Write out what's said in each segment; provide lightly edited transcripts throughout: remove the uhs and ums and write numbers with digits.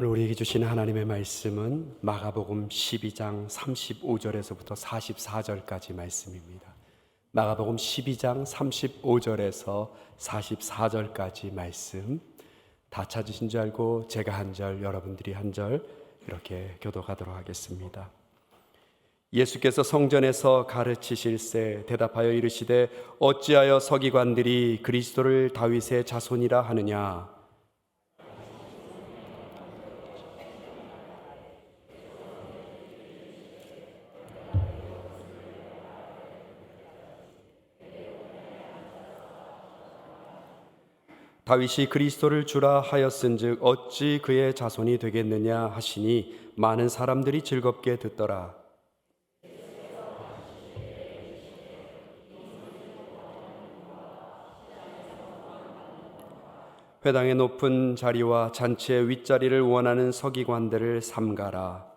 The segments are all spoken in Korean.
오늘 우리에게 주시는 하나님의 말씀은 마가복음 12장 35절에서부터 44절까지 말씀입니다. 마가복음 12장 35절에서 44절까지 말씀 다 찾으신 줄 알고 제가 한 절, 여러분들이 한 절 이렇게 교독하도록 하겠습니다. 예수께서 성전에서 가르치실새 대답하여 이르시되 어찌하여 서기관들이 그리스도를 다윗의 자손이라 하느냐. 다윗이 그리스도를 주라 하였은즉 어찌 그의 자손이 되겠느냐 하시니 많은 사람들이 즐겁게 듣더라. 회당의 높은 자리와 잔치의 윗자리를 원하는 서기관들을 삼가라.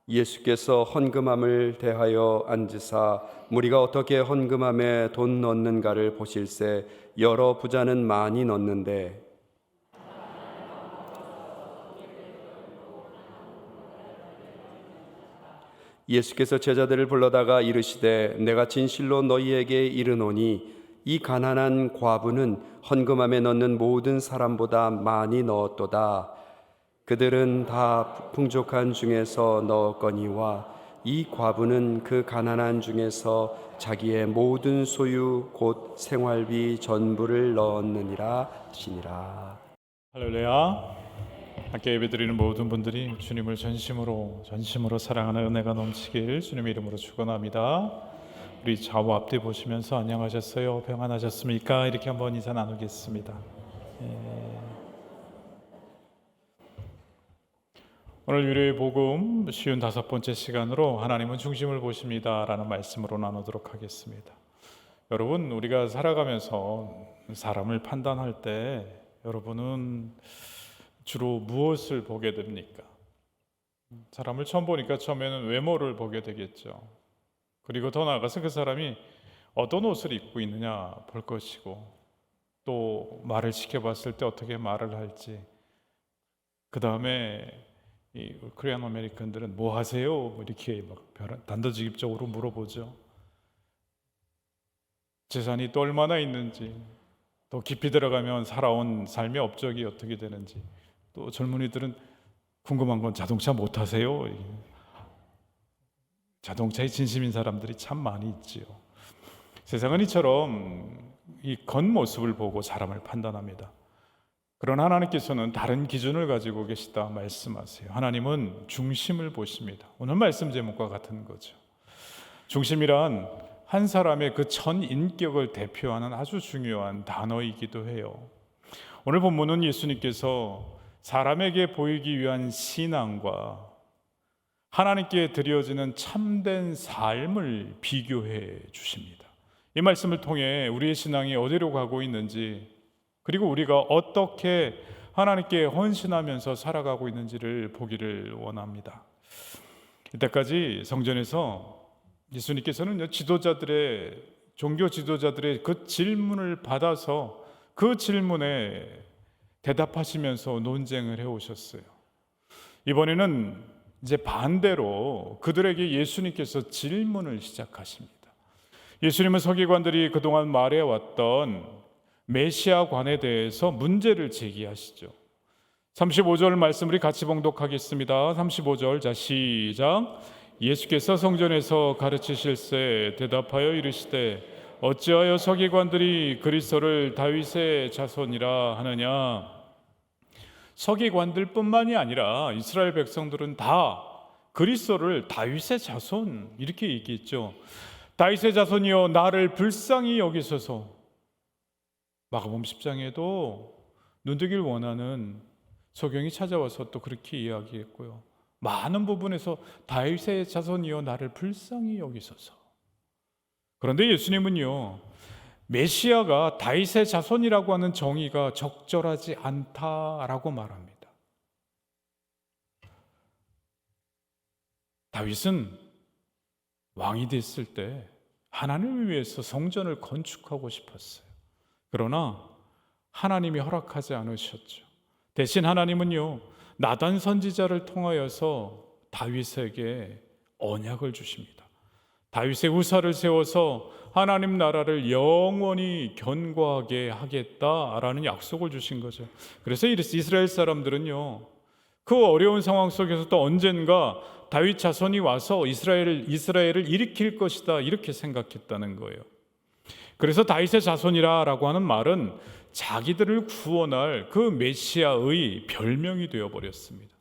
예수께서 헌금함을 대하여 앉으사 무리가 어떻게 헌금함에 돈 넣는가를 보실새 여러 부자는 많이 넣는데 예수께서 제자들을 불러다가 이르시되 내가 진실로 너희에게 이르노니 이 가난한 과부는 헌금함에 넣는 모든 사람보다 많이 넣었도다. 그들은 다 풍족한 중에서 넣었거니와 이 과부는 그 가난한 중에서 자기의 모든 소유 곧 생활비 전부를 넣었느니라 하시니라. 할렐루야. 함께 예배드리는 모든 분들이 주님을 전심으로 사랑하는 은혜가 넘치길 주님의 이름으로 축원합니다. 우리 좌우 앞뒤 보시면서 안녕하셨어요? 평안하셨습니까? 이렇게 한번 인사 나누겠습니다. 오늘 유료의 복음 55번째 시간으로 하나님은 중심을 보십니다 라는 말씀으로 나누도록 하겠습니다. 여러분, 우리가 살아가면서 사람을 판단할 때 여러분은 주로 무엇을 보게 됩니까? 사람을 처음 보니까 처음에는 외모를 보게 되겠죠. 그리고 더 나아가서 그 사람이 어떤 옷을 입고 있느냐 볼 것이고, 또 말을 시켜봤을 때 어떻게 말을 할지, 그 다음에 이 코리안 아메리칸들은 뭐 하세요? 이렇게 막 단도직입적으로 물어보죠. 재산이 또 얼마나 있는지, 더 깊이 들어가면 살아온 삶의 업적이 어떻게 되는지, 또 젊은이들은 궁금한 건 자동차 못 타세요? 자동차에 진심인 사람들이 참 많이 있지요. 세상은 이처럼 이 겉모습을 보고 사람을 판단합니다. 그러나 하나님께서는 다른 기준을 가지고 계시다 말씀하세요. 하나님은 중심을 보십니다. 오늘 말씀 제목과 같은 거죠. 중심이란 한 사람의 그 전 인격을 대표하는 아주 중요한 단어이기도 해요. 오늘 본문은 예수님께서 사람에게 보이기 위한 신앙과 하나님께 드려지는 참된 삶을 비교해 주십니다. 이 말씀을 통해 우리의 신앙이 어디로 가고 있는지, 그리고 우리가 어떻게 하나님께 헌신하면서 살아가고 있는지를 보기를 원합니다. 이때까지 성전에서 예수님께서는 종교 지도자들의 그 질문을 받아서 그 질문에 대답하시면서 논쟁을 해오셨어요. 이번에는 이제 반대로 그들에게 예수님께서 질문을 시작하십니다. 예수님은 서기관들이 그동안 말해왔던 메시아관에 대해서 문제를 제기하시죠. 35절 말씀 우리 같이 봉독하겠습니다. 35절, 자 시작. 예수께서 성전에서 가르치실새 대답하여 이르시되 어찌하여 서기관들이 그리스도를 다윗의 자손이라 하느냐. 서기관들뿐만이 아니라 이스라엘 백성들은 다 그리스도를 다윗의 자손 이렇게 얘기했죠. 다윗의 자손이여 나를 불쌍히 여기소서. 마가복음 10장에도 눈뜨길 원하는 소경이 찾아와서 또 그렇게 이야기했고요. 많은 부분에서 다윗의 자손이여 나를 불쌍히 여기소서. 그런데 예수님은요, 메시아가 다윗의 자손이라고 하는 정의가 적절하지 않다라고 말합니다. 다윗은 왕이 됐을 때 하나님을 위해서 성전을 건축하고 싶었어요. 그러나 하나님이 허락하지 않으셨죠. 대신 하나님은요, 나단 선지자를 통하여서 다윗에게 언약을 주십니다. 다윗의 후사를 세워서 하나님 나라를 영원히 견고하게 하겠다라는 약속을 주신 거죠. 그래서 이스라엘 사람들은요, 그 어려운 상황 속에서도 언젠가 다윗 자손이 와서 이스라엘을 일으킬 것이다, 이렇게 생각했다는 거예요. 그래서 다윗의 자손이라고 하는 말은 자기들을 구원할 그 메시아의 별명이 되어버렸습니다.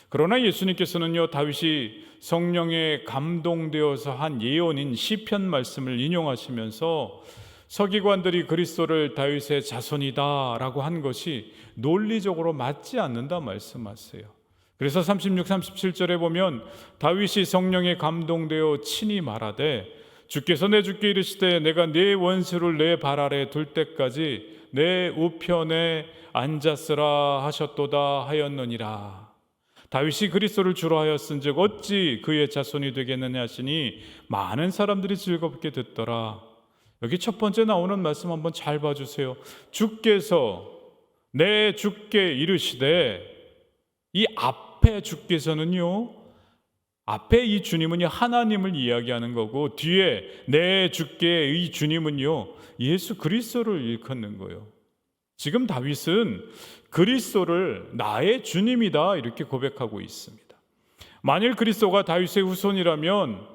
그러나 예수님께서는요, 다윗이 성령에 감동되어서 한 예언인 시편 말씀을 인용하시면서 서기관들이 그리스도를 다윗의 자손이다 라고 한 것이 논리적으로 맞지 않는다 말씀하세요. 그래서 36, 37절에 보면 다윗이 성령에 감동되어 친히 말하되 주께서 내 주께 이르시되 내가 네 원수를 내 발 아래 둘 때까지 내 우편에 앉았으라 하셨도다 하였느니라. 다윗이 그리스도를 주로 하였은즉 어찌 그의 자손이 되겠느냐 하시니 많은 사람들이 즐겁게 듣더라. 여기 첫 번째 나오는 말씀 한번 잘 봐주세요. 주께서 내 주께 이르시되, 이 앞에 주께서는요, 앞에 이 주님은요 하나님을 이야기하는 거고, 뒤에 내 주께 이 주님은요 예수 그리스도를 일컫는 거예요. 지금 다윗은 그리스도를 나의 주님이다 이렇게 고백하고 있습니다. 만일 그리스도가 다윗의 후손이라면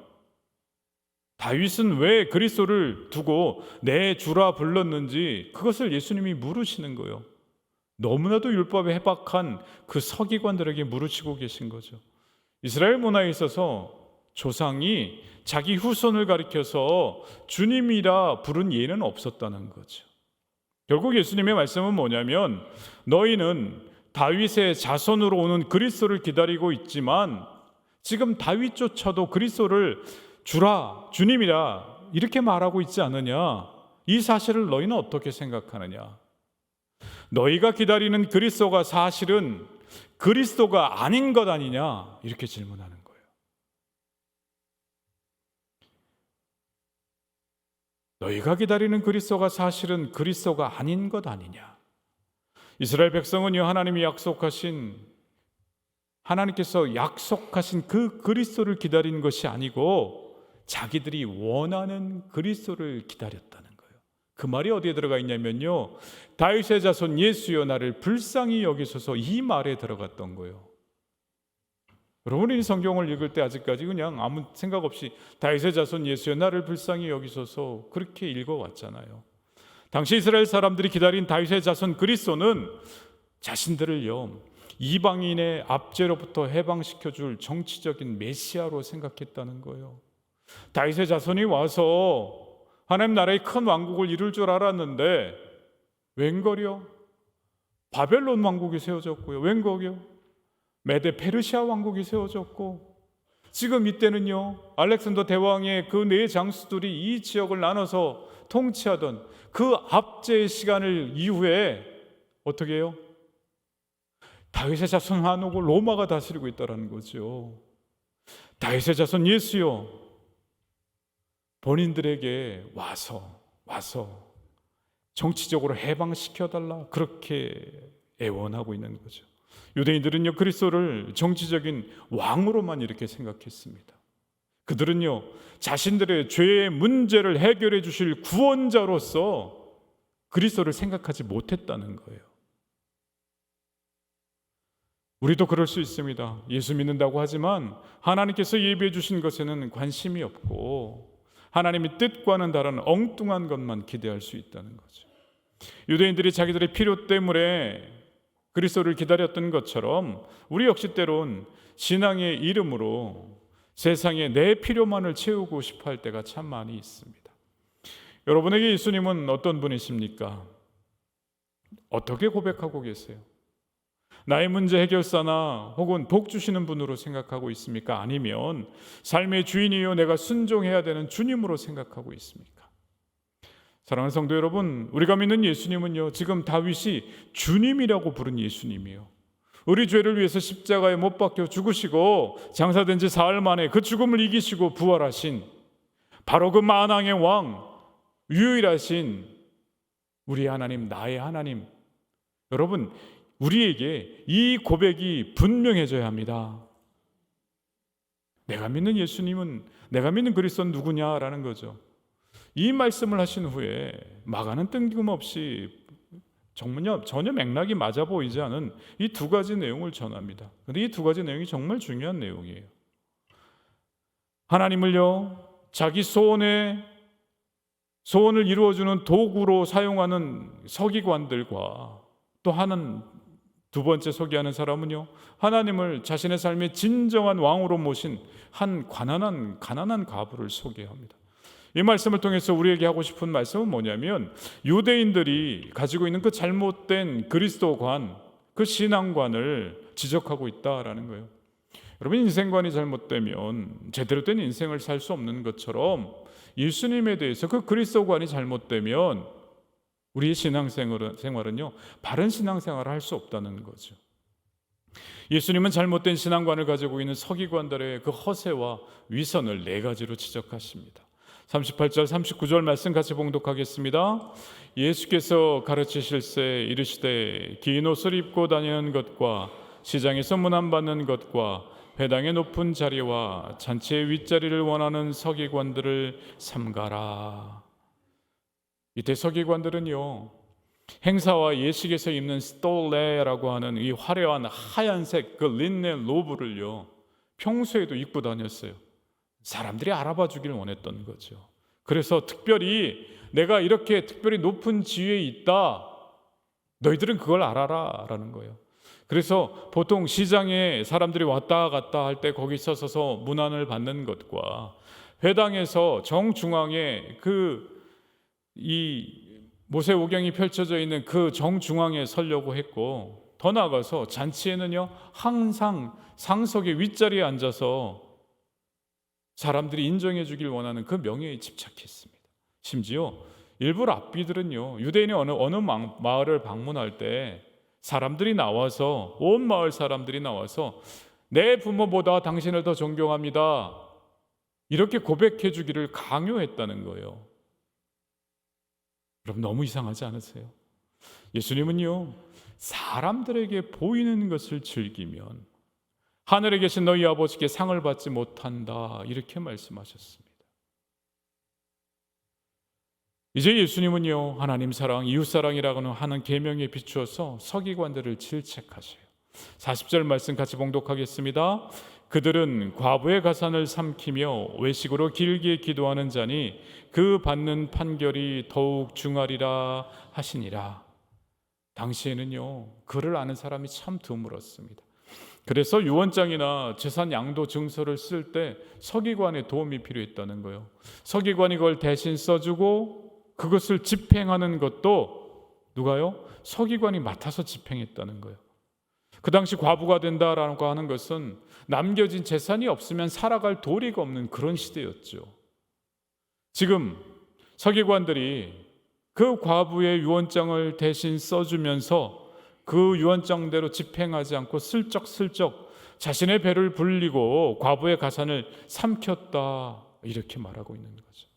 다윗은 왜 그리스도를 두고 내 주라 불렀는지 그것을 예수님이 물으시는 거예요. 너무나도 율법에 해박한 그 서기관들에게 물으시고 계신 거죠. 이스라엘 문화에 있어서 조상이 자기 후손을 가리켜서 주님이라 부른 예는 없었다는 거죠. 결국 예수님의 말씀은 뭐냐면, 너희는 다윗의 자손으로 오는 그리스도를 기다리고 있지만 지금 다윗조차도 그리스도를 주라, 주님이라 이렇게 말하고 있지 않느냐? 이 사실을 너희는 어떻게 생각하느냐? 너희가 기다리는 그리스도가 사실은 그리스도가 아닌 것 아니냐? 이렇게 질문하는 거예요. 너희가 기다리는 그리스도가 사실은 그리스도가 아닌 것 아니냐? 이스라엘 백성은요, 하나님께서 약속하신 그 그리스도를 기다린 것이 아니고 자기들이 원하는 그리스도를 기다렸다는 거예요. 그 말이 어디에 들어가 있냐면요, 다윗의 자손 예수여 나를 불쌍히 여기소서, 이 말에 들어갔던 거예요. 여러분이 이 성경을 읽을 때 아직까지 그냥 아무 생각 없이 다윗의 자손 예수여 나를 불쌍히 여기소서 그렇게 읽어왔잖아요. 당시 이스라엘 사람들이 기다린 다윗의 자손 그리스도는 자신들을요, 이방인의 압제로부터 해방시켜줄 정치적인 메시아로 생각했다는 거예요. 다윗의 자손이 와서 하나님 나라의 큰 왕국을 이룰 줄 알았는데 웬걸요? 바벨론 왕국이 세워졌고요. 웬걸요? 메데 페르시아 왕국이 세워졌고, 지금 이때는요 알렉산더 대왕의 그 네 장수들이 이 지역을 나눠서 통치하던 그 압제의 시간을 이후에 어떻게 해요? 다윗의 자손 한옥을 로마가 다스리고 있다는 거죠. 다윗의 자손 예수여 본인들에게 와서 정치적으로 해방시켜달라 그렇게 애원하고 있는 거죠. 유대인들은요 그리스도를 정치적인 왕으로만 이렇게 생각했습니다. 그들은요 자신들의 죄의 문제를 해결해 주실 구원자로서 그리스도를 생각하지 못했다는 거예요. 우리도 그럴 수 있습니다. 예수 믿는다고 하지만 하나님께서 예비해 주신 것에는 관심이 없고 하나님의 뜻과는 다른 엉뚱한 것만 기대할 수 있다는 거죠. 유대인들이 자기들의 필요 때문에 그리스도를 기다렸던 것처럼 우리 역시 때론 신앙의 이름으로 세상에 내 필요만을 채우고 싶어 할 때가 참 많이 있습니다. 여러분에게 예수님은 어떤 분이십니까? 어떻게 고백하고 계세요? 나의 문제 해결사나 혹은 복 주시는 분으로 생각하고 있습니까? 아니면 삶의 주인이요 내가 순종해야 되는 주님으로 생각하고 있습니까? 사랑하는 성도 여러분, 우리가 믿는 예수님은요 지금 다윗이 주님이라고 부른 예수님이에요. 우리 죄를 위해서 십자가에 못 박혀 죽으시고 장사된 지 사흘 만에 그 죽음을 이기시고 부활하신 바로 그 만왕의 왕, 유일하신 우리 하나님, 나의 하나님. 여러분, 우리에게 이 고백이 분명해져야 합니다. 내가 믿는 예수님은, 내가 믿는 그리스도는 누구냐라는 거죠. 이 말씀을 하신 후에 마가는 뜬금없이 전혀 맥락이 맞아 보이지 않은 이 두 가지 내용을 전합니다. 그런데 이 두 가지 내용이 정말 중요한 내용이에요. 하나님을요, 자기 소원을 이루어주는 도구로 사용하는 서기관들과 또 하는 두 번째 소개하는 사람은요, 하나님을 자신의 삶의 진정한 왕으로 모신 한 가난한 과부를 소개합니다. 이 말씀을 통해서 우리에게 하고 싶은 말씀은 뭐냐면, 유대인들이 가지고 있는 그 잘못된 그리스도관, 그 신앙관을 지적하고 있다라는 거예요. 여러분, 인생관이 잘못되면 제대로 된 인생을 살 수 없는 것처럼 예수님에 대해서 그 그리스도관이 잘못되면 우리의 신앙생활은요, 바른 신앙생활을 할 수 없다는 거죠. 예수님은 잘못된 신앙관을 가지고 있는 서기관들의 그 허세와 위선을 네 가지로 지적하십니다. 38절 39절 말씀 같이 봉독하겠습니다. 예수께서 가르치실세 이르시되 긴 옷을 입고 다니는 것과 시장에서 문안받는 것과 회당의 높은 자리와 잔치의 윗자리를 원하는 서기관들을 삼가라. 이때 서기관들은요, 행사와 예식에서 입는 스톨레라고 하는 이 화려한 하얀색 그 린넨 로브를요, 평소에도 입고 다녔어요. 사람들이 알아봐 주길 원했던 거죠. 그래서 특별히 내가 이렇게 특별히 높은 지위에 있다, 너희들은 그걸 알아라 라는 거예요. 그래서 보통 시장에 사람들이 왔다 갔다 할 때 거기 서서 문안을 받는 것과 회당에서 정중앙에 이 모세오경이 펼쳐져 있는 그 정중앙에 서려고 했고, 더 나아가서 잔치에는요, 항상 상석의 윗자리에 앉아서 사람들이 인정해 주길 원하는 그 명예에 집착했습니다. 심지어 일부 랍비들은요, 유대인이 어느 마을을 방문할 때 사람들이 나와서, 온 마을 사람들이 나와서 내 부모보다 당신을 더 존경합니다, 이렇게 고백해 주기를 강요했다는 거예요. 여러분, 너무 이상하지 않으세요? 예수님은요, 사람들에게 보이는 것을 즐기면 하늘에 계신 너희 아버지께 상을 받지 못한다, 이렇게 말씀하셨습니다. 이제 예수님은요, 하나님 사랑, 이웃 사랑이라고 하는 계명에 비추어서 서기관들을 질책하셔요. 40절 말씀 같이 봉독하겠습니다. 그들은 과부의 가산을 삼키며 외식으로 길게 기도하는 자니 그 받는 판결이 더욱 중하리라 하시니라. 당시에는요, 그를 아는 사람이 참 드물었습니다. 그래서 유언장이나 재산 양도 증서를 쓸 때 서기관의 도움이 필요했다는 거예요. 서기관이 그걸 대신 써주고 그것을 집행하는 것도 누가요? 서기관이 맡아서 집행했다는 거예요. 그 당시 과부가 된다라고 하는 것은 남겨진 재산이 없으면 살아갈 도리가 없는 그런 시대였죠. 지금 서기관들이 그 과부의 유언장을 대신 써주면서 그 유언장대로 집행하지 않고 슬쩍슬쩍 자신의 배를 불리고 과부의 가산을 삼켰다, 이렇게 말하고 있는 거죠.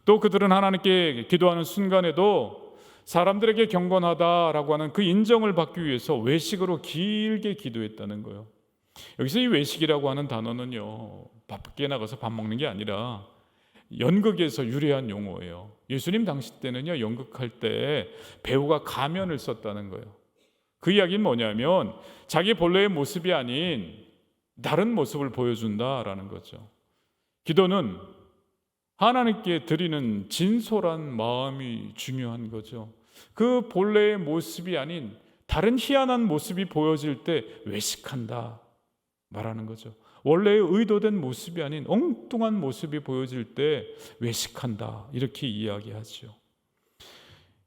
또 그들은 하나님께 기도하는 순간에도 사람들에게 경건하다라고 하는 그 인정을 받기 위해서 외식으로 길게 기도했다는 거예요. 여기서 이 외식이라고 하는 단어는요, 밖에 나가서 밥 먹는 게 아니라 연극에서 유래한 용어예요. 예수님 당시 때는요, 연극할 때 배우가 가면을 썼다는 거예요. 그 이야기는 뭐냐면 자기 본래의 모습이 아닌 다른 모습을 보여준다라는 거죠. 기도는 하나님께 드리는 진솔한 마음이 중요한 거죠. 그 본래의 모습이 아닌 다른 희한한 모습이 보여질 때 외식한다 말하는 거죠. 원래의 의도된 모습이 아닌 엉뚱한 모습이 보여질 때 외식한다, 이렇게 이야기하죠.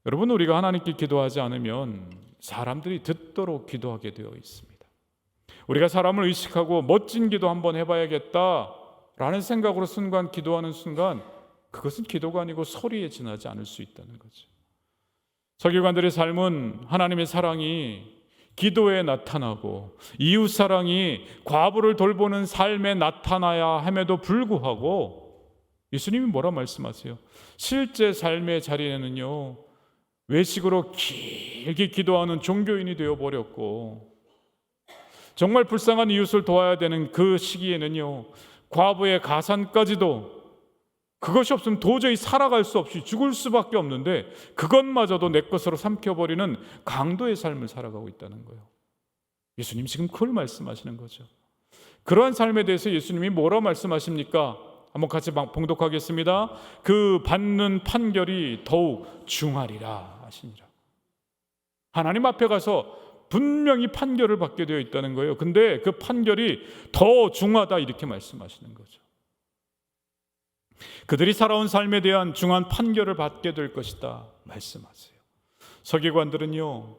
여러분, 우리가 하나님께 기도하지 않으면 사람들이 듣도록 기도하게 되어 있습니다. 우리가 사람을 의식하고 멋진 기도 한번 해봐야겠다라는 생각으로 순간 기도하는 순간 그것은 기도가 아니고 소리에 지나지 않을 수 있다는 거죠. 서기관들의 삶은 하나님의 사랑이 기도에 나타나고 이웃사랑이 과부를 돌보는 삶에 나타나야 함에도 불구하고 예수님이 뭐라 말씀하세요? 실제 삶의 자리에는요, 외식으로 길게 기도하는 종교인이 되어버렸고, 정말 불쌍한 이웃을 도와야 되는 그 시기에는요, 과부의 가산까지도 그것이 없으면 도저히 살아갈 수 없이 죽을 수밖에 없는데 그것마저도 내 것으로 삼켜버리는 강도의 삶을 살아가고 있다는 거예요. 예수님 지금 그걸 말씀하시는 거죠. 그러한 삶에 대해서 예수님이 뭐라 말씀하십니까? 한번 같이 봉독하겠습니다. 그 받는 판결이 더욱 중하리라 하시니라. 하나님 앞에 가서 분명히 판결을 받게 되어 있다는 거예요. 근데 그 판결이 더 중하다 이렇게 말씀하시는 거죠. 그들이 살아온 삶에 대한 중한 판결을 받게 될 것이다 말씀하세요. 서기관들은요,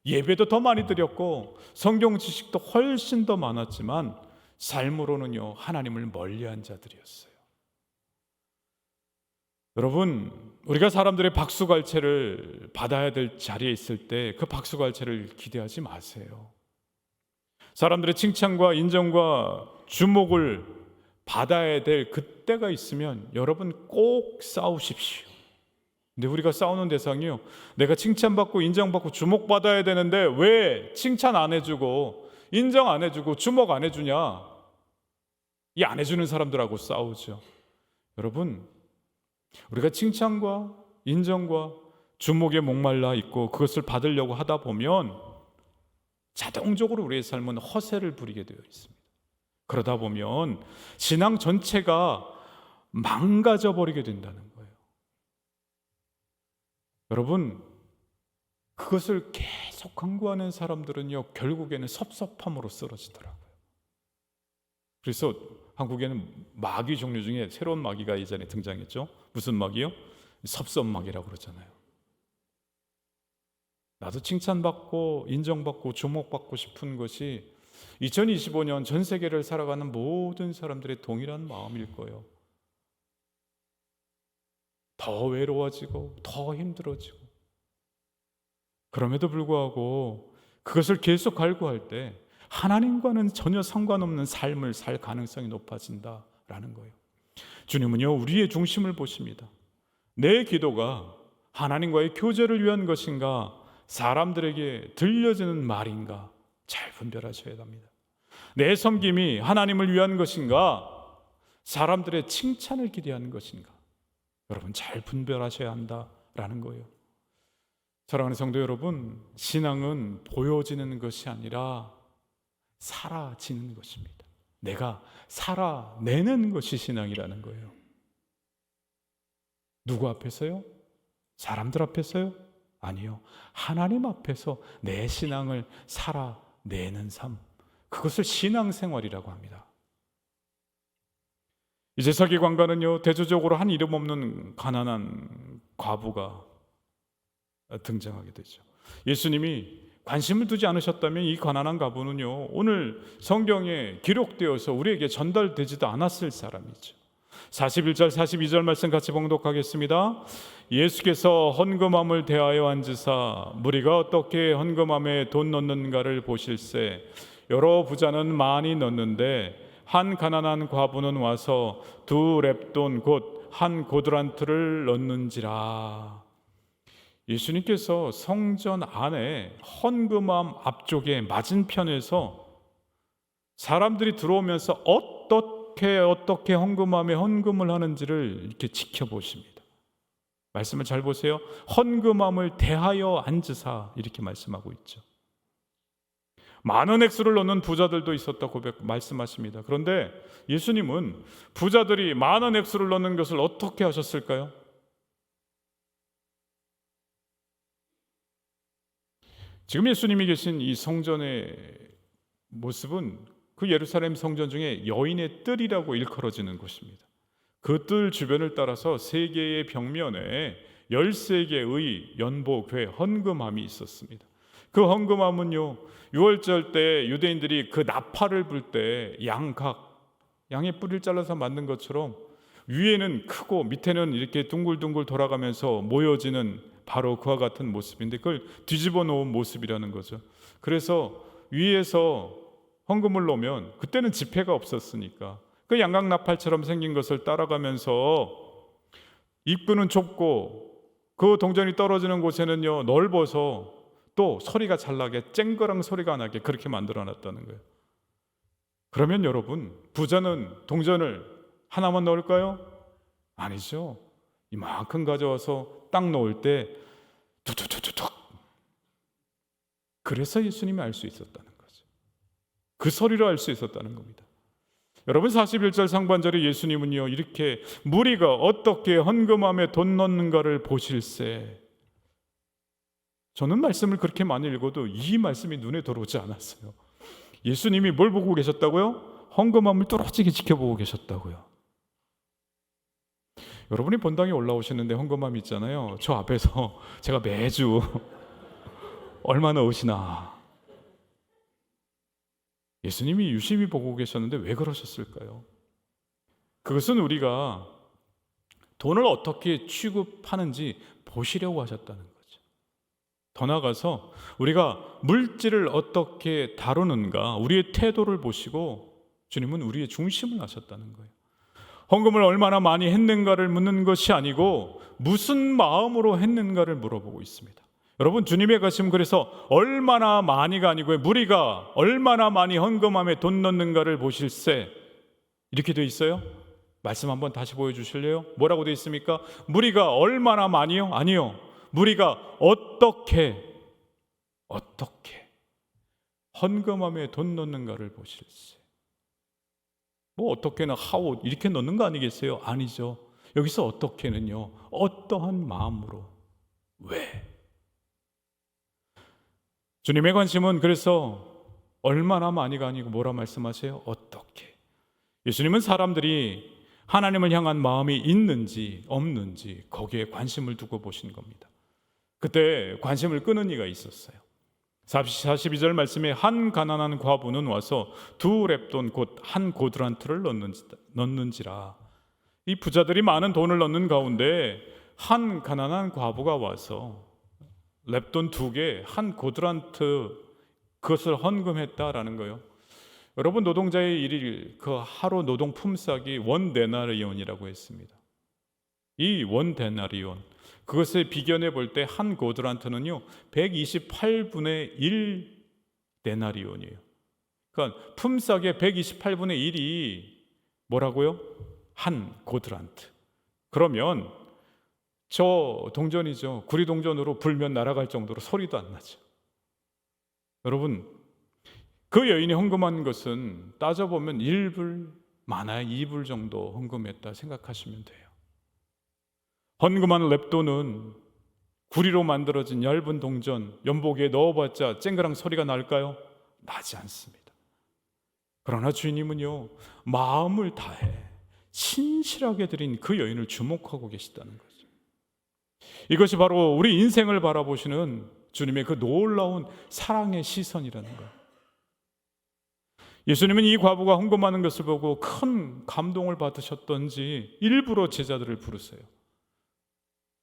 예배도 더 많이 드렸고 성경 지식도 훨씬 더 많았지만 삶으로는요, 하나님을 멀리한 자들이었어요. 여러분, 우리가 사람들의 박수갈채를 받아야 될 자리에 있을 때 그 박수갈채를 기대하지 마세요. 사람들의 칭찬과 인정과 주목을 받아야 될 그때가 있으면 여러분 꼭 싸우십시오. 근데 우리가 싸우는 대상이요, 내가 칭찬받고 인정받고 주목받아야 되는데 왜 칭찬 안 해주고 인정 안 해주고 주목 안 해주냐, 이 안 해주는 사람들하고 싸우죠. 여러분, 우리가 칭찬과 인정과 주목에 목말라 있고 그것을 받으려고 하다 보면 자동적으로 우리의 삶은 허세를 부리게 되어 있습니다. 그러다 보면 신앙 전체가 망가져 버리게 된다는 거예요. 여러분, 그것을 계속 강구하는 사람들은요, 결국에는 섭섭함으로 쓰러지더라고요. 그래서 한국에는 마귀 종류 중에 새로운 마귀가 예전에 등장했죠. 무슨 마귀요? 섭섭마귀라고 그러잖아요. 나도 칭찬받고 인정받고 주목받고 싶은 것이 2025년 전 세계를 살아가는 모든 사람들의 동일한 마음일 거예요. 더 외로워지고 더 힘들어지고, 그럼에도 불구하고 그것을 계속 갈구할 때 하나님과는 전혀 상관없는 삶을 살 가능성이 높아진다라는 거예요. 주님은요, 우리의 중심을 보십니다. 내 기도가 하나님과의 교제를 위한 것인가, 사람들에게 들려지는 말인가 잘 분별하셔야 합니다. 내 섬김이 하나님을 위한 것인가, 사람들의 칭찬을 기대하는 것인가, 여러분 잘 분별하셔야 한다라는 거예요. 사랑하는 성도 여러분, 신앙은 보여지는 것이 아니라 살아지는 것입니다. 내가 살아내는 것이 신앙이라는 거예요. 누구 앞에서요? 사람들 앞에서요? 아니요. 하나님 앞에서 내 신앙을 살아내는 삶, 그것을 신앙생활이라고 합니다. 이제 서기관과는요, 대조적으로 한 이름 없는 가난한 과부가 등장하게 되죠. 예수님이 관심을 두지 않으셨다면 이 가난한 과부는요, 오늘 성경에 기록되어서 우리에게 전달되지도 않았을 사람이죠. 41절 42절 말씀 같이 봉독하겠습니다. 예수께서 헌금함을 대하여 앉으사 무리가 어떻게 헌금함에 돈 넣는가를 보실세 여러 부자는 많이 넣는데 한 가난한 과부는 와서 2렙돈 곧 한 고드란트를 넣는지라. 예수님께서 성전 안에 헌금함 앞쪽에 맞은편에서 사람들이 들어오면서 어떻게 헌금함에 헌금을 하는지를 이렇게 지켜보십니다. 말씀을 잘 보세요. 헌금함을 대하여 앉으사 이렇게 말씀하고 있죠. 많은 액수를 넣는 부자들도 있었다고 말씀하십니다. 그런데 예수님은 부자들이 많은 액수를 넣는 것을 어떻게 하셨을까요? 지금 예수님이 계신 이 성전의 모습은 그 예루살렘 성전 중에 여인의 뜰이라고 일컬어지는 곳입니다. 그 뜰 주변을 따라서 3개의 벽면에 13개의 연보궤 헌금함이 있었습니다. 그 헌금함은요, 유월절 때 유대인들이 그 나팔을 불 때 양의 뿔을 잘라서 만든 것처럼 위에는 크고 밑에는 이렇게 둥글둥글 돌아가면서 모여지는 바로 그와 같은 모습인데 그걸 뒤집어 놓은 모습이라는 거죠. 그래서 위에서 헌금을 놓으면 그때는 지폐가 없었으니까 그 양각나팔처럼 생긴 것을 따라가면서 입구는 좁고 그 동전이 떨어지는 곳에는요 넓어서 또 소리가 잘 나게 쨍그랑 소리가 나게 그렇게 만들어 놨다는 거예요. 그러면 여러분, 부자는 동전을 하나만 넣을까요? 아니죠. 이만큼 가져와서 딱 놓을 때 툭툭툭툭. 그래서 예수님이 알 수 있었다는 거죠. 그 소리로 알 수 있었다는 겁니다. 여러분, 41절 상반절에 예수님은요 이렇게 무리가 어떻게 헌금함에 돈 넣는가를 보실세. 저는 말씀을 그렇게 많이 읽어도 이 말씀이 눈에 들어오지 않았어요. 예수님이 뭘 보고 계셨다고요? 헌금함을 뚫어지게 지켜보고 계셨다고요. 여러분이 본당에 올라오시는데 헌금함 있잖아요. 저 앞에서 제가 매주 얼마 넣으시나. 예수님이 유심히 보고 계셨는데 왜 그러셨을까요? 그것은 우리가 돈을 어떻게 취급하는지 보시려고 하셨다는 거죠. 더 나아가서 우리가 물질을 어떻게 다루는가, 우리의 태도를 보시고 주님은 우리의 중심을 하셨다는 거예요. 헌금을 얼마나 많이 했는가를 묻는 것이 아니고 무슨 마음으로 했는가를 물어보고 있습니다. 여러분, 주님의 가심 그래서 얼마나 많이가 아니고요, 무리가 얼마나 많이 헌금함에 돈 넣는가를 보실세. 이렇게 돼 있어요. 말씀 한번 다시 보여주실래요? 뭐라고 돼 있습니까? 무리가 얼마나 많이요? 아니요, 무리가 어떻게 헌금함에 돈 넣는가를 보실세. 뭐 어떻게나 하오 이렇게 넣는 거 아니겠어요? 아니죠. 여기서 어떻게는요, 어떠한 마음으로, 왜? 주님의 관심은 그래서 얼마나 많이가 아니고 뭐라 말씀하세요? 어떻게. 예수님은 사람들이 하나님을 향한 마음이 있는지 없는지 거기에 관심을 두고 보신 겁니다. 그때 관심을 끄는 이가 있었어요. 42절 말씀에 한 가난한 과부는 와서 2렙돈 곧 한 고드란트를 넣는지라. 이 부자들이 많은 돈을 넣는 가운데 한 가난한 과부가 와서 렙돈 2개 한 고드란트 그것을 헌금했다라는 거예요. 여러분, 노동자의 일일 그 하루 노동 품삯이 원 데나리온이라고 했습니다. 이 원 데나리온, 그것을 비견해 볼 때 한 고드란트는요 128분의 1 데나리온이에요. 그러니까 품삯의 128분의 1이 뭐라고요? 한 고드란트. 그러면 저 동전이죠, 구리동전으로 불면 날아갈 정도로 소리도 안 나죠. 여러분, 그 여인이 헌금한 것은 따져보면 1불, 많아야 2불 정도 헌금했다 생각하시면 돼요. 헌금한 렙돈은 구리로 만들어진 얇은 동전, 연복에 넣어봤자 쨍그랑 소리가 날까요? 나지 않습니다. 그러나 주님은요 마음을 다해 신실하게 드린 그 여인을 주목하고 계시다는 거죠. 이것이 바로 우리 인생을 바라보시는 주님의 그 놀라운 사랑의 시선이라는 거예요. 예수님은 이 과부가 헌금하는 것을 보고 큰 감동을 받으셨던지 일부러 제자들을 부르세요.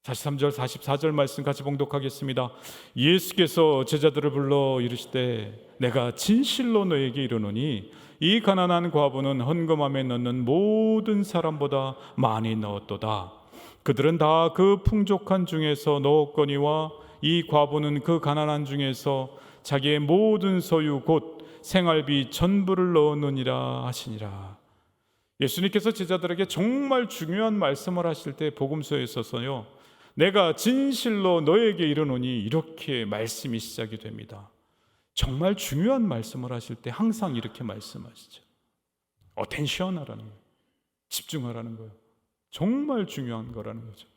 43절 44절 말씀 같이 봉독하겠습니다. 예수께서 제자들을 불러 이르시되 내가 진실로 너에게 이르노니 이 가난한 과부는 헌금함에 넣는 모든 사람보다 많이 넣었도다. 그들은 다 그 풍족한 중에서 넣었거니와 이 과부는 그 가난한 중에서 자기의 모든 소유 곧 생활비 전부를 넣었느니라 하시니라. 예수님께서 제자들에게 정말 중요한 말씀을 하실 때 복음서에 있어서요 내가 진실로 너에게 이르노니 이렇게 말씀이 시작이 됩니다. 정말 중요한 말씀을 하실 때 항상 이렇게 말씀하시죠. 어텐션 하라는 거예요. 집중하라는 거예요. 정말 중요한 거라는 거죠.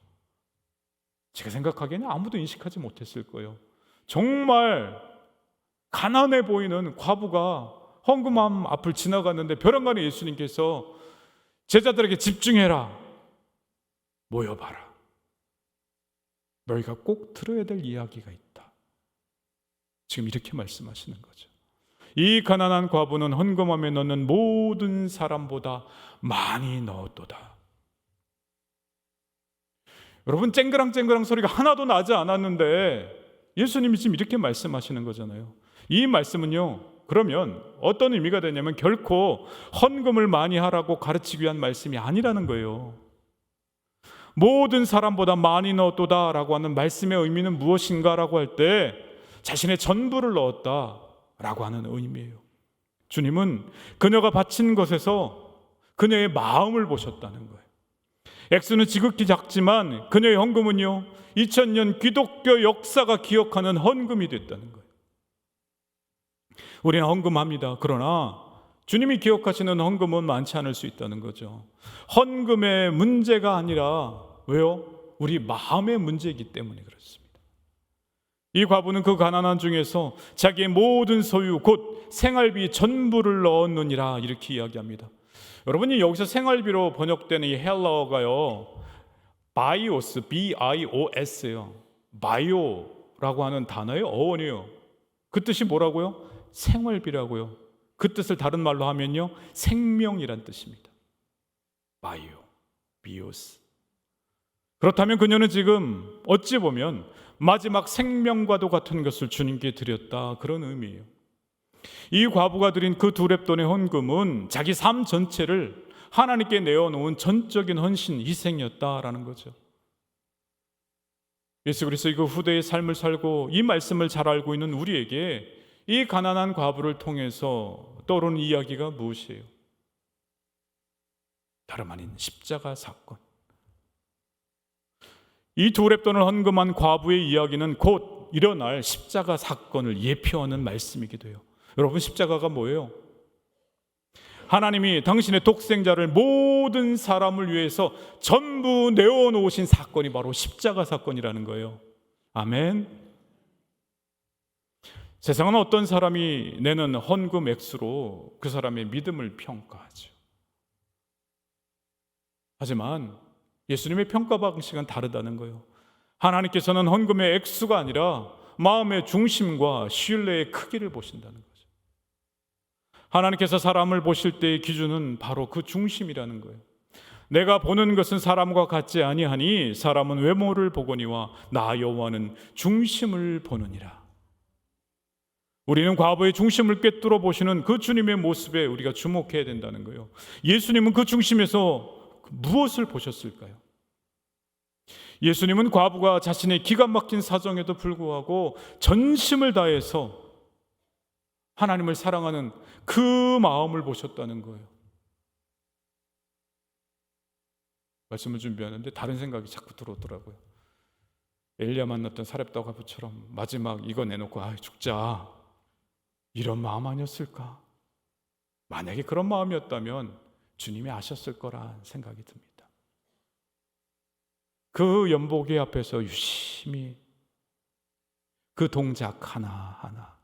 제가 생각하기에는 아무도 인식하지 못했을 거예요. 정말 가난해 보이는 과부가 헌금함 앞을 지나갔는데 벼랑간에 예수님께서 제자들에게 집중해라, 모여봐라, 너희가 꼭 들어야 될 이야기가 있다. 지금 이렇게 말씀하시는 거죠. 이 가난한 과부는 헌금함에 넣는 모든 사람보다 많이 넣었도다. 여러분, 쨍그랑쨍그랑 소리가 하나도 나지 않았는데 예수님이 지금 이렇게 말씀하시는 거잖아요. 이 말씀은요, 그러면 어떤 의미가 되냐면 결코 헌금을 많이 하라고 가르치기 위한 말씀이 아니라는 거예요. 모든 사람보다 많이 넣었도다 라고 하는 말씀의 의미는 무엇인가라고 할 때 자신의 전부를 넣었다 라고 하는 의미예요. 주님은 그녀가 바친 것에서 그녀의 마음을 보셨다는 거예요. 액수는 지극히 작지만 그녀의 헌금은요, 2000년 기독교 역사가 기억하는 헌금이 됐다는 거예요. 우리는 헌금합니다. 그러나 주님이 기억하시는 헌금은 많지 않을 수 있다는 거죠. 헌금의 문제가 아니라, 왜요? 우리 마음의 문제이기 때문에 그렇습니다. 이 과부는 그 가난한 중에서 자기의 모든 소유 곧 생활비 전부를 넣었느니라 이렇게 이야기합니다. 여러분이 여기서 생활비로 번역되는 이 헬라어가요, 바이오스, B-I-O-S요. 바이오라고 하는 단어의 어원이에요. 그 뜻이 뭐라고요? 생활비라고요. 그 뜻을 다른 말로 하면요, 생명이란 뜻입니다. 바이오, 비오스. 그렇다면 그녀는 지금 어찌 보면 마지막 생명과도 같은 것을 주님께 드렸다, 그런 의미예요. 이 과부가 드린 그 2렙돈의 헌금은 자기 삶 전체를 하나님께 내어놓은 전적인 헌신, 희생이었다라는 거죠. 예수 그리스도의 그 후대의 삶을 살고 이 말씀을 잘 알고 있는 우리에게 이 가난한 과부를 통해서 떠오르는 이야기가 무엇이에요? 다름 아닌 십자가 사건. 이 2렙돈을 헌금한 과부의 이야기는 곧 일어날 십자가 사건을 예표하는 말씀이기도 해요. 여러분, 십자가가 뭐예요? 하나님이 당신의 독생자를 모든 사람을 위해서 전부 내어놓으신 사건이 바로 십자가 사건이라는 거예요. 아멘. 세상은 어떤 사람이 내는 헌금 액수로 그 사람의 믿음을 평가하죠. 하지만 예수님의 평가 방식은 다르다는 거예요. 하나님께서는 헌금의 액수가 아니라 마음의 중심과 신뢰의 크기를 보신다는 거죠. 하나님께서 사람을 보실 때의 기준은 바로 그 중심이라는 거예요. 내가 보는 것은 사람과 같지 아니하니 사람은 외모를 보거니와 나 여호와는 중심을 보느니라. 우리는 과부의 중심을 꿰뚫어 보시는 그 주님의 모습에 우리가 주목해야 된다는 거예요. 예수님은 그 중심에서 무엇을 보셨을까요? 예수님은 과부가 자신의 기가 막힌 사정에도 불구하고 전심을 다해서 하나님을 사랑하는 그 마음을 보셨다는 거예요. 말씀을 준비하는데 다른 생각이 자꾸 들어오더라고요. 엘리야 만났던 사렙다 과부처럼 마지막 이거 내놓고 죽자, 이런 마음 아니었을까? 만약에 그런 마음이었다면 주님이 아셨을 거란 생각이 듭니다. 그 연복의 앞에서 유심히 그 동작 하나하나,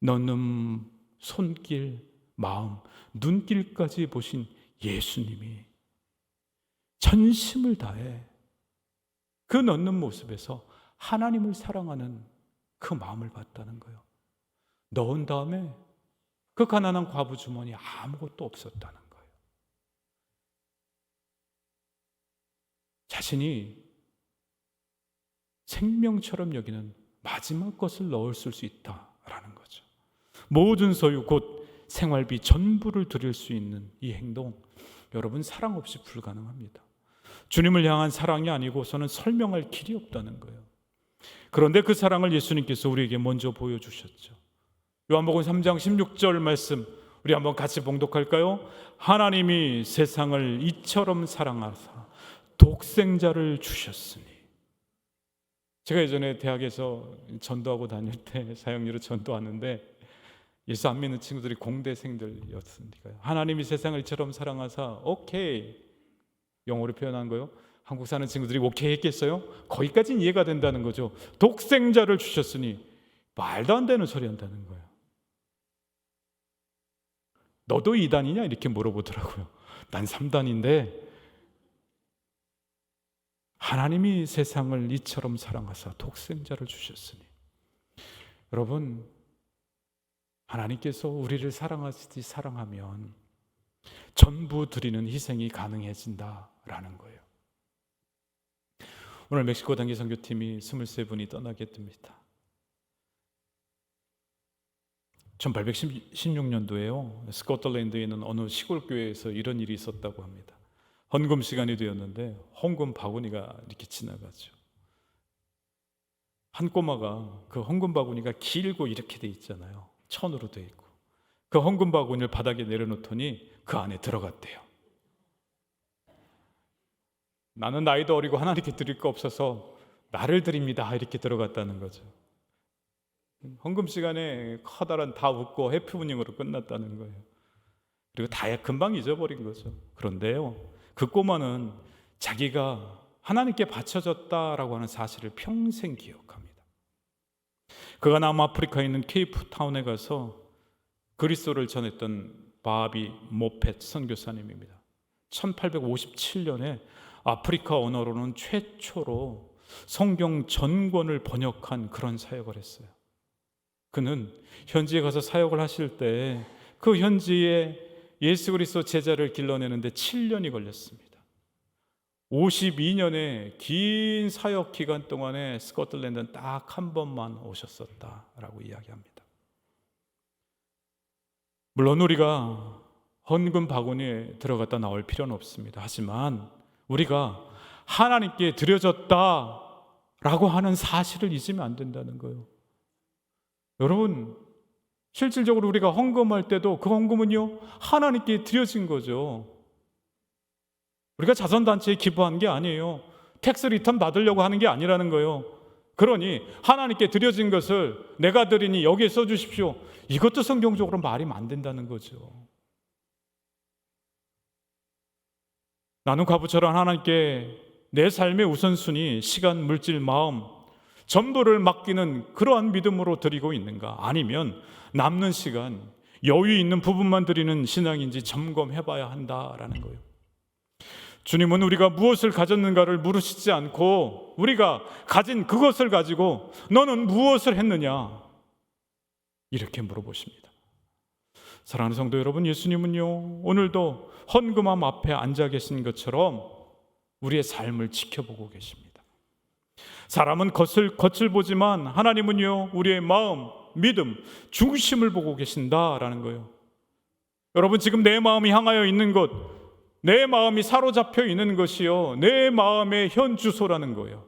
넣는 손길, 마음, 눈길까지 보신 예수님이 전심을 다해 그 넣는 모습에서 하나님을 사랑하는 그 마음을 봤다는 거예요. 넣은 다음에 그 가난한 과부 주머니에 아무것도 없었다는 거예요. 자신이 생명처럼 여기는 마지막 것을 넣었을 수 있다라는 거죠. 모든 소유 곧 생활비 전부를 드릴 수 있는 이 행동, 여러분, 사랑 없이 불가능합니다. 주님을 향한 사랑이 아니고서는 설명할 길이 없다는 거예요. 그런데 그 사랑을 예수님께서 우리에게 먼저 보여주셨죠. 요한복음 3장 16절 말씀 우리 한번 같이 봉독할까요? 하나님이 세상을 이처럼 사랑하사 독생자를 주셨으니. 제가 예전에 대학에서 전도하고 다닐 때 사역료로 전도하는데 예수 안 믿는 친구들이 공대생들이었으니까요. 하나님이 세상을 이처럼 사랑하사, 오케이, 영어로 표현한 거요. 한국 사는 친구들이 오케이 했겠어요? 거기까지는 이해가 된다는 거죠. 독생자를 주셨으니 말도 안 되는 소리 한다는 거예요. 너도 2단이냐? 이렇게 물어보더라고요. 난 3단인데 하나님이 세상을 이처럼 사랑하사 독생자를 주셨으니. 여러분, 하나님께서 우리를 사랑하시듯이 사랑하면 전부 드리는 희생이 가능해진다라는 거예요. 오늘 멕시코 단기 선교팀이 23분이 떠나게 됩니다. 1816년도에요. 스코틀랜드에 있는 어느 시골 교회에서 이런 일이 있었다고 합니다. 헌금 시간이 되었는데 헌금 바구니가 이렇게 지나가죠. 한 꼬마가 그 헌금 바구니가 길고 이렇게 돼 있잖아요. 천으로 돼 있고 그 헌금 바구니를 바닥에 내려놓더니 그 안에 들어갔대요. 나는 나이도 어리고 하나님께 드릴 거 없어서 나를 드립니다 이렇게 들어갔다는 거죠. 헌금 시간에 커다란 다 웃고 해피무닝으로 끝났다는 거예요. 그리고 다 금방 잊어버린 거죠. 그런데요, 그 꼬마는 자기가 하나님께 바쳐졌다라고 하는 사실을 평생 기억합니다. 그가 남아프리카에 있는 케이프타운에 가서 그리스도를 전했던 바비 모펫 선교사님입니다. 1857년에 아프리카 언어로는 최초로 성경 전권을 번역한 그런 사역을 했어요. 그는 현지에 가서 사역을 하실 때 그 현지에 예수 그리스도 제자를 길러내는데 7년이 걸렸습니다. 52년의 긴 사역 기간 동안에 스코틀랜드는 딱 한 번만 오셨었다라고 이야기합니다. 물론 우리가 헌금 바구니에 들어갔다 나올 필요는 없습니다. 하지만 우리가 하나님께 드려졌다라고 하는 사실을 잊으면 안 된다는 거예요. 여러분, 실질적으로 우리가 헌금할 때도 그 헌금은요, 하나님께 드려진 거죠. 우리가 자선단체에 기부한 게 아니에요. 텍스 리턴 받으려고 하는 게 아니라는 거예요. 그러니 하나님께 드려진 것을 내가 드리니 여기에 써주십시오. 이것도 성경적으로 말이 안 된다는 거죠. 나는 과부처럼 하나님께 내 삶의 우선순위, 시간, 물질, 마음 전부를 맡기는 그러한 믿음으로 드리고 있는가? 아니면 남는 시간, 여유 있는 부분만 드리는 신앙인지 점검해봐야 한다라는 거예요. 주님은 우리가 무엇을 가졌는가를 물으시지 않고 우리가 가진 그것을 가지고 너는 무엇을 했느냐? 이렇게 물어보십니다. 사랑하는 성도 여러분, 예수님은요, 오늘도 헌금함 앞에 앉아 계신 것처럼 우리의 삶을 지켜보고 계십니다. 사람은 겉을 보지만 하나님은요, 우리의 마음, 믿음, 중심을 보고 계신다라는 거예요. 여러분, 지금 내 마음이 향하여 있는 곳, 내 마음이 사로잡혀 있는 것이요, 내 마음의 현 주소라는 거예요.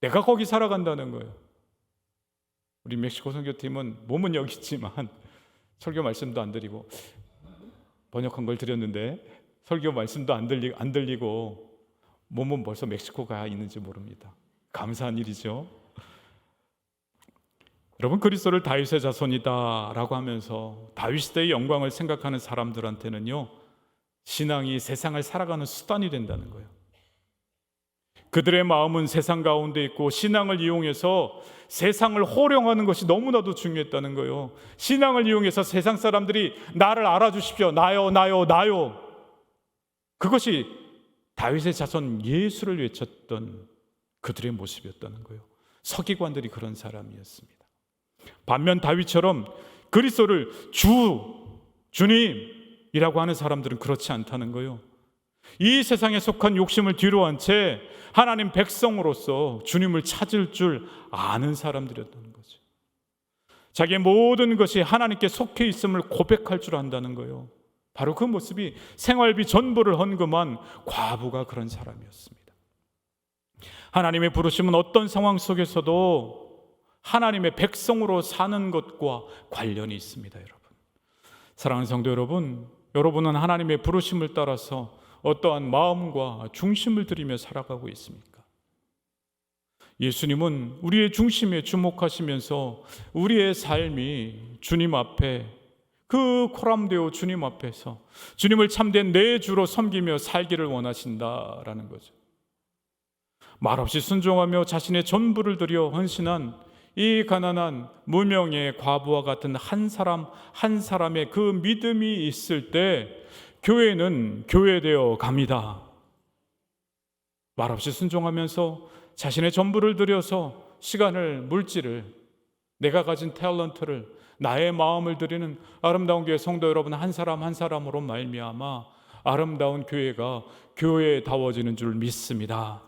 내가 거기 살아간다는 거예요. 우리 멕시코 선교팀은 몸은 여기 있지만 설교 말씀도 안 드리고, 번역한 걸 드렸는데 설교 말씀도 안 들리고 몸은 벌써 멕시코 가 있는지 모릅니다. 감사한 일이죠. 여러분, 그리스도를 다윗의 자손이다라고 하면서 다윗 시대의 영광을 생각하는 사람들한테는요, 신앙이 세상을 살아가는 수단이 된다는 거예요. 그들의 마음은 세상 가운데 있고 신앙을 이용해서 세상을 호령하는 것이 너무나도 중요했다는 거예요. 신앙을 이용해서 세상 사람들이 나를 알아주십시오. 나요. 그것이 다윗의 자손 예수를 외쳤던 그들의 모습이었다는 거예요. 서기관들이 그런 사람이었습니다. 반면 다윗처럼 그리스도를 주님이라고 하는 사람들은 그렇지 않다는 거예요. 이 세상에 속한 욕심을 뒤로 한 채 하나님 백성으로서 주님을 찾을 줄 아는 사람들이었다는 거죠. 자기의 모든 것이 하나님께 속해 있음을 고백할 줄 안다는 거예요. 바로 그 모습이 생활비 전부를 헌금한 과부가 그런 사람이었습니다. 하나님의 부르심은 어떤 상황 속에서도 하나님의 백성으로 사는 것과 관련이 있습니다. 여러분, 사랑하는 성도 여러분, 여러분은 하나님의 부르심을 따라서 어떠한 마음과 중심을 들이며 살아가고 있습니까? 예수님은 우리의 중심에 주목하시면서 우리의 삶이 주님 앞에, 그 코람데오 주님 앞에서 주님을 참된 내 주로 섬기며 살기를 원하신다라는 거죠. 말없이 순종하며 자신의 전부를 들여 헌신한 이 가난한 무명의 과부와 같은 한 사람 한 사람의 그 믿음이 있을 때 교회는 교회되어 갑니다. 말없이 순종하면서 자신의 전부를 들여서 시간을, 물질을, 내가 가진 탤런트를, 나의 마음을 드리는 아름다운 교회 성도 여러분 한 사람 한 사람으로 말미암아 아름다운 교회가 교회다워지는 줄 믿습니다.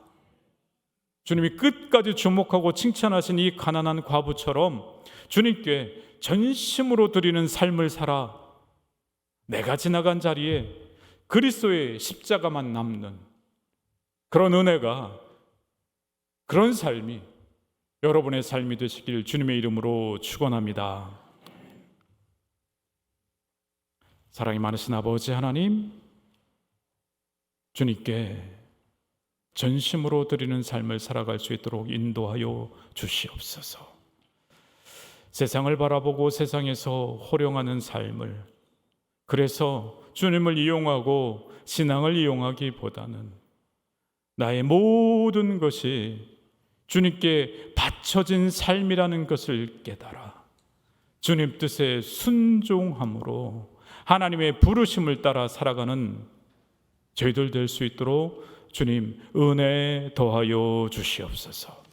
주님이 끝까지 주목하고 칭찬하신 이 가난한 과부처럼 주님께 전심으로 드리는 삶을 살아 내가 지나간 자리에 그리스도의 십자가만 남는 그런 은혜가, 그런 삶이 여러분의 삶이 되시길 주님의 이름으로 축원합니다. 사랑이 많으신 아버지 하나님, 주님께 전심으로 드리는 삶을 살아갈 수 있도록 인도하여 주시옵소서. 세상을 바라보고 세상에서 호령하는 삶을, 그래서 주님을 이용하고 신앙을 이용하기보다는 나의 모든 것이 주님께 바쳐진 삶이라는 것을 깨달아 주님 뜻에 순종함으로 하나님의 부르심을 따라 살아가는 저희들 될 수 있도록 주님 은혜 더하여 주시옵소서.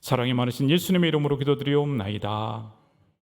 사랑이 많으신 예수님의 이름으로 기도드리옵나이다.